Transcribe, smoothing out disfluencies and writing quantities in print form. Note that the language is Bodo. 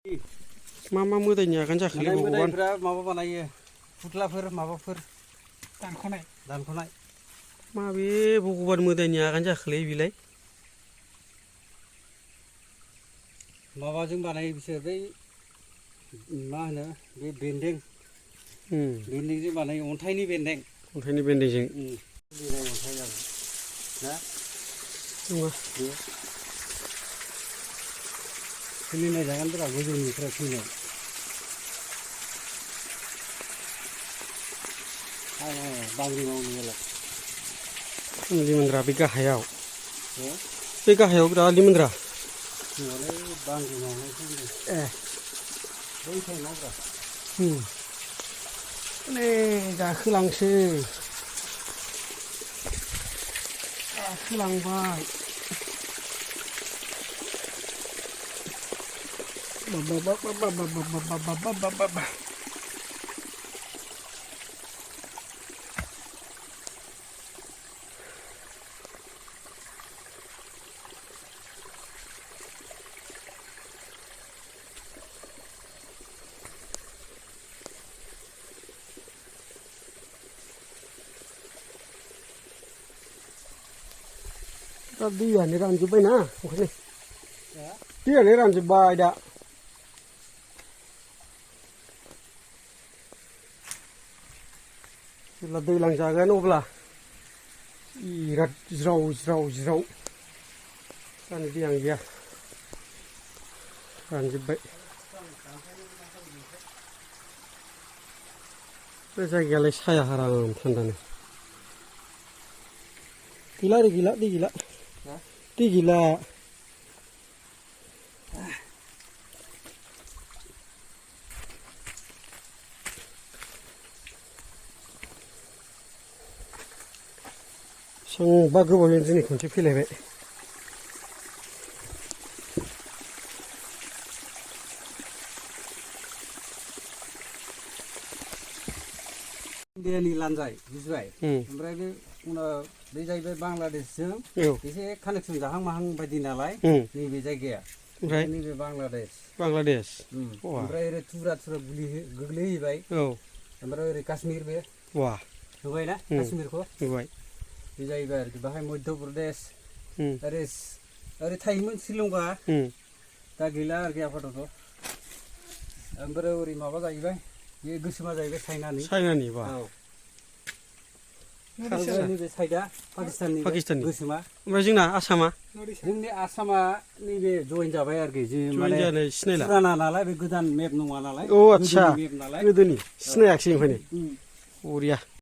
मा मा मोदायनि आगान जाखोलै भगबान मोदायफ्रा माबा बानायो फुथलाफोर माबाफोर दानख'नाय माबे भगबान मोदायनि आगान जाखोलै बिलाय माबाजों बानायो बिसोर बै मा होनो बे बेन्दोंजों बानायो अन्थाइनि बेन्दों अन्थाइनि बेन्दोंजों लिराय अन्थाइ आरो ना नङा सोलिनाय जागोनफोरा गोजौनिफ्राय फैनाय बांग्रि मावनायालाय लिमोनद्रा बे गाहायाव बिराद लिमोनद्रा जोंहालाय बांग्रि मावनायखौ ए बै टाइमावब्रा नै गाखोलांबाय बाबा दा दैयानो रानजोब्बायना ओंखायनो दैयानो रानजोब्बाय दा जेब्ला दैज्लां जागोन अब्ला बिराद ज्राव जानो दैयानो गैया रानजोब्बाय बे जायगायालाय साया आराम थान्दानो गैला दै गैला बेसेबांबा गोबावजों दिनै खनसे फैलायबाय इन्डियानि लानजाय बुजिबाय ओमफ्राय बे उनाव बे जाहैबाय बांलादेशजों एसे कानेक्सन जाहां माहां बायदि नालाय नैबे जायगाया ओमफ्राय नैबे बांलादेश ओमफ्राय ओरै थुब्रा गोग्लैहैबाय ओमफ्राय ओरै काश्मीर बे नुबायना काश्मीरखौ नुबाय बे जाहैबाय आरोखि बाहाय मध्य प्रदेश ओरै थायोमोन श्रीलंका दा गैला आरोखि आपातत ओमफ्राय ओरै माबा जाहैबाय बे गोसोमा जाहैबाय चाइनानि बा नैबे साइडआ पाकिस्ताननि गोसोमा ओमफ्राय जोंना आसामा जोंनि आसामा नैबे जइन जाबाय आरोखि जइन जानाय सिनायला फुराना नालाय बे गोदान मेप नङा नालाय आदसा मेप नालाय गोदोनि सिनायाखिसै ओंखायनो बरिया